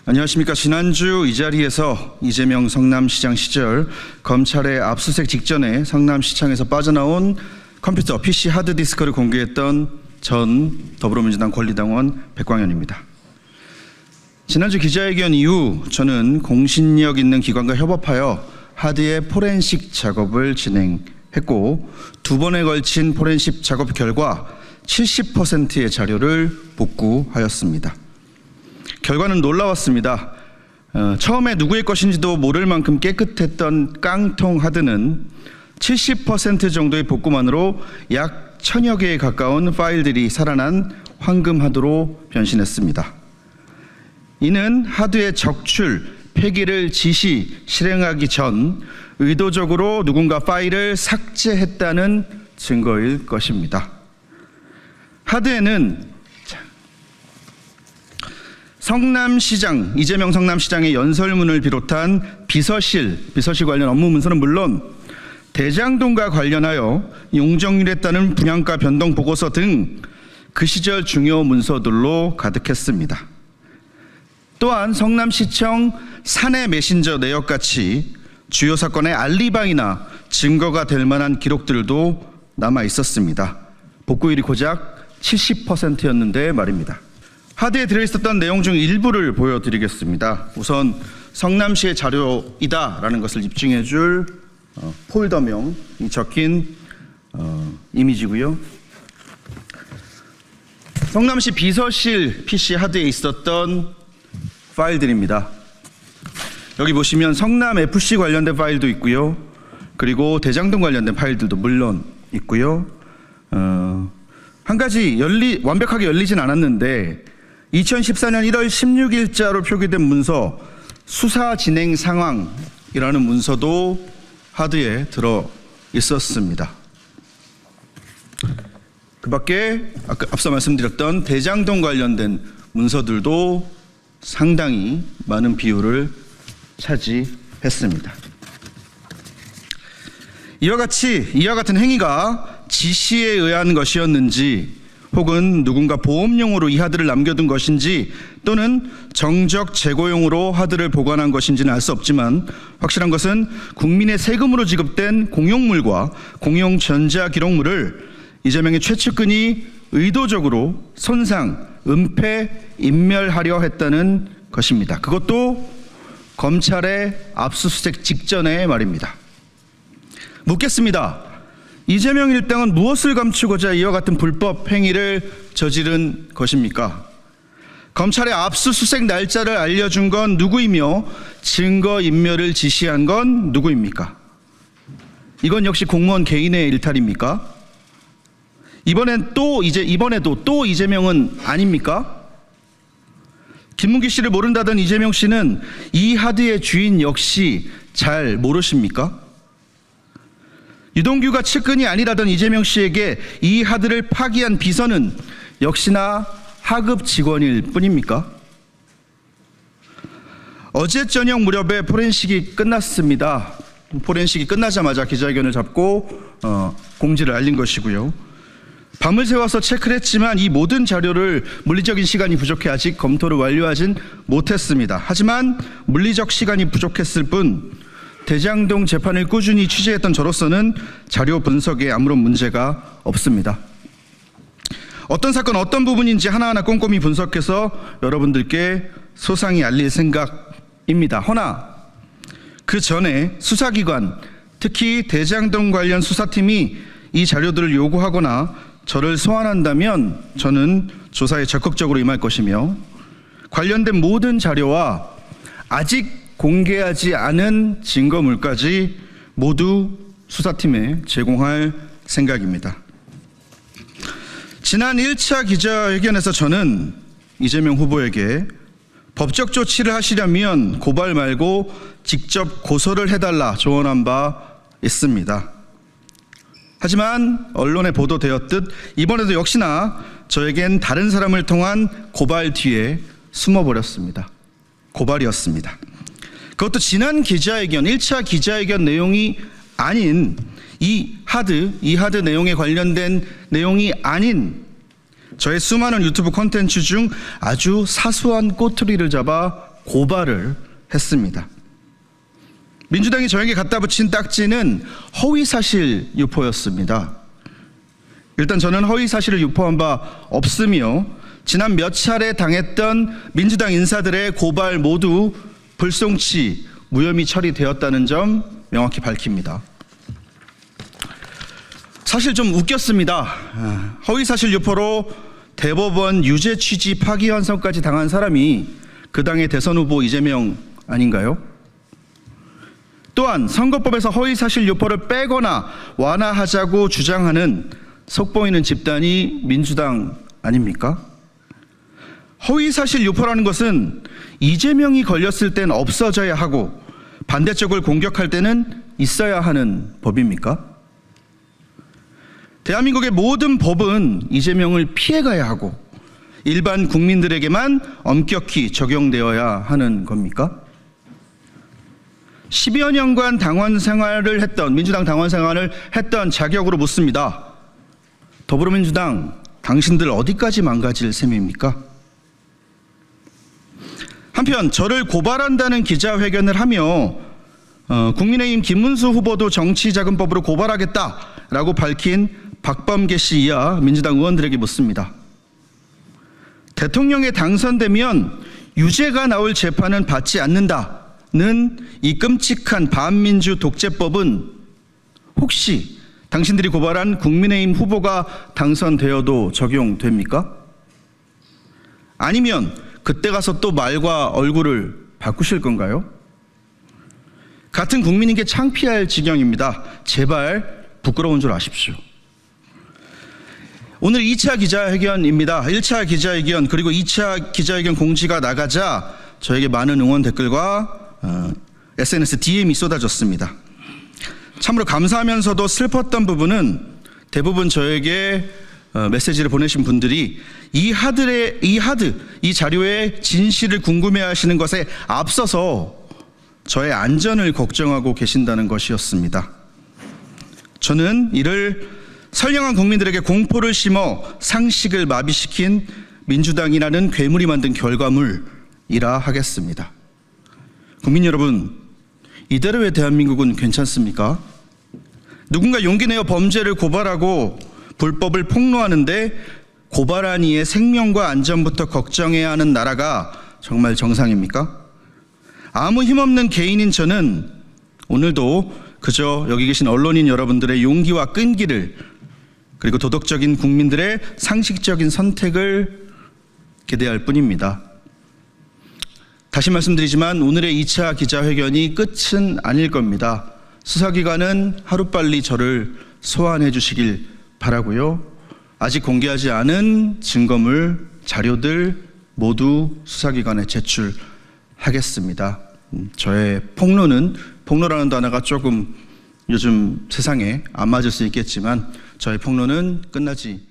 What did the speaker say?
안녕하십니까. 지난주 이 자리에서 이재명 성남시장 시절 검찰의 압수수색 직전에 성남시청에서 빠져나온 컴퓨터 PC 하드디스크를 공개했던 전 더불어민주당 권리당원 백광현입니다. 지난주 기자회견 이후 저는 공신력 있는 기관과 협업하여 하드의 포렌식 작업을 진행했고, 2번에 걸친 포렌식 작업 결과 70%의 자료를 복구하였습니다. 결과는 놀라웠습니다. 처음에 누구의 것인지도 모를 만큼 깨끗했던 깡통 하드는 70% 정도의 복구만으로 약 1000여 개에 가까운 파일들이 살아난 황금 하드로 변신했습니다. 이는 하드의 적출, 폐기를 실행하기 전 의도적으로 누군가 파일을 삭제했다는 증거일 것입니다. 하드에는 성남시장, 이재명 성남시장의 연설문을 비롯한 비서실 관련 업무 문서는 물론 대장동과 관련하여 용적률에 따른 분양가 변동 보고서 등 그 시절 중요 문서들로 가득했습니다. 또한 성남시청 사내 메신저 내역같이 주요 사건의 알리바이나 증거가 될 만한 기록들도 남아 있었습니다. 복구율이 고작 70%였는데 말입니다. 하드에 들어있었던 내용 중 일부를 보여드리겠습니다. 우선 성남시의 자료이다라는 것을 입증해 줄 폴더명이 적힌 이미지고요. 성남시 비서실 PC 하드에 있었던 파일들입니다. 여기 보시면 성남FC 관련된 파일도 있고요. 그리고 대장동 관련된 파일들도 물론 있고요. 한 가지 완벽하게 열리진 않았는데 2014년 1월 16일자로 표기된 문서 수사 진행 상황이라는 문서도 하드에 들어 있었습니다. 그 밖에 앞서 말씀드렸던 대장동 관련된 문서들도 상당히 많은 비율을 차지했습니다. 이와 같은 행위가 지시에 의한 것이었는지, 혹은 누군가 보험용으로 이 하드를 남겨둔 것인지, 또는 정적 재고용으로 하드를 보관한 것인지는 알 수 없지만 확실한 것은 국민의 세금으로 지급된 공용물과 공용 전자기록물을 이재명의 최측근이 의도적으로 손상, 은폐, 인멸하려 했다는 것입니다. 그것도 검찰의 압수수색 직전에 말입니다. 묻겠습니다. 이재명 일당은 무엇을 감추고자 이와 같은 불법 행위를 저지른 것입니까? 검찰의 압수수색 날짜를 알려준 건 누구이며 증거인멸을 지시한 건 누구입니까? 이건 역시 공무원 개인의 일탈입니까? 이번에도 또 이재명은 아닙니까? 김문기 씨를 모른다던 이재명 씨는 이 하드의 주인 역시 잘 모르십니까? 유동규가 측근이 아니라던 이재명 씨에게 이 하드를 파기한 비서는 역시나 하급 직원일 뿐입니까? 어제 저녁 무렵에 포렌식이 끝났습니다. 포렌식이 끝나자마자 기자회견을 잡고 공지를 알린 것이고요. 밤을 새워서 체크를 했지만 이 모든 자료를 물리적인 시간이 부족해 아직 검토를 완료하진 못했습니다. 하지만 물리적 시간이 부족했을 뿐 대장동 재판을 꾸준히 취재했던 저로서는 자료 분석에 아무런 문제가 없습니다. 어떤 사건 어떤 부분인지 하나하나 꼼꼼히 분석해서 여러분들께 소상히 알릴 생각입니다. 허나 그 전에 수사기관, 특히 대장동 관련 수사팀이 이 자료들을 요구하거나 저를 소환한다면 저는 조사에 적극적으로 임할 것이며, 관련된 모든 자료와 아직 공개하지 않은 증거물까지 모두 수사팀에 제공할 생각입니다. 지난 1차 기자회견에서 저는 이재명 후보에게 법적 조치를 하시려면 고발 말고 직접 고소를 해달라 조언한 바 있습니다. 하지만 언론에 보도되었듯 이번에도 역시나 저에겐 다른 사람을 통한 고발 뒤에 숨어버렸습니다. 고발이었습니다. 그것도 지난 기자회견, 1차 기자회견 내용이 아닌 이 하드 내용에 관련된 내용이 아닌 저의 수많은 유튜브 콘텐츠 중 아주 사소한 꼬투리를 잡아 고발을 했습니다. 민주당이 저에게 갖다 붙인 딱지는 허위사실 유포였습니다. 일단 저는 허위사실을 유포한 바 없으며 지난 몇 차례 당했던 민주당 인사들의 고발 모두 불송치, 무혐의 처리되었다는 점 명확히 밝힙니다. 사실 좀 웃겼습니다. 허위사실 유포로 대법원 유죄 취지 파기환송까지 당한 사람이 그 당의 대선 후보 이재명 아닌가요? 또한 선거법에서 허위사실 유포를 빼거나 완화하자고 주장하는 속보이는 집단이 민주당 아닙니까? 허위사실 유포라는 것은 이재명이 걸렸을 땐 없어져야 하고 반대쪽을 공격할 때는 있어야 하는 법입니까? 대한민국의 모든 법은 이재명을 피해가야 하고 일반 국민들에게만 엄격히 적용되어야 하는 겁니까? 10여 년간 당원 생활을 했던, 민주당 당원 생활을 했던 자격으로 묻습니다. 더불어민주당, 당신들 어디까지 망가질 셈입니까? 한편 저를 고발한다는 기자회견을 하며 국민의힘 김문수 후보도 정치자금법으로 고발하겠다라고 밝힌 박범계 씨 이하 민주당 의원들에게 묻습니다. 대통령에 당선되면 유죄가 나올 재판은 받지 않는다는 이 끔찍한 반민주 독재법은 혹시 당신들이 고발한 국민의힘 후보가 당선되어도 적용됩니까? 아니면 그때 가서 또 말과 얼굴을 바꾸실 건가요? 같은 국민에게 창피할 지경입니다. 제발 부끄러운 줄 아십시오. 오늘 2차 기자회견입니다. 1차 기자회견 그리고 2차 기자회견 공지가 나가자 저에게 많은 응원 댓글과 SNS DM이 쏟아졌습니다. 참으로 감사하면서도 슬펐던 부분은 대부분 저에게 메시지를 보내신 분들이 이 자료의 진실을 궁금해하시는 것에 앞서서 저의 안전을 걱정하고 계신다는 것이었습니다. 저는 이를 선량한 국민들에게 공포를 심어 상식을 마비시킨 민주당이라는 괴물이 만든 결과물이라 하겠습니다. 국민 여러분, 이대로의 대한민국은 괜찮습니까? 누군가 용기 내어 범죄를 고발하고 불법을 폭로하는데 고발한 이의 생명과 안전부터 걱정해야 하는 나라가 정말 정상입니까? 아무 힘없는 개인인 저는 오늘도 그저 여기 계신 언론인 여러분들의 용기와 끈기를 그리고 도덕적인 국민들의 상식적인 선택을 기대할 뿐입니다. 다시 말씀드리지만 오늘의 2차 기자회견이 끝은 아닐 겁니다. 수사기관은 하루빨리 저를 소환해 주시길 바라고요. 아직 공개하지 않은 증거물, 자료들 모두 수사기관에 제출하겠습니다. 저의 폭로라는 단어가 조금 요즘 세상에 안 맞을 수 있겠지만 저의 폭로는 끝나지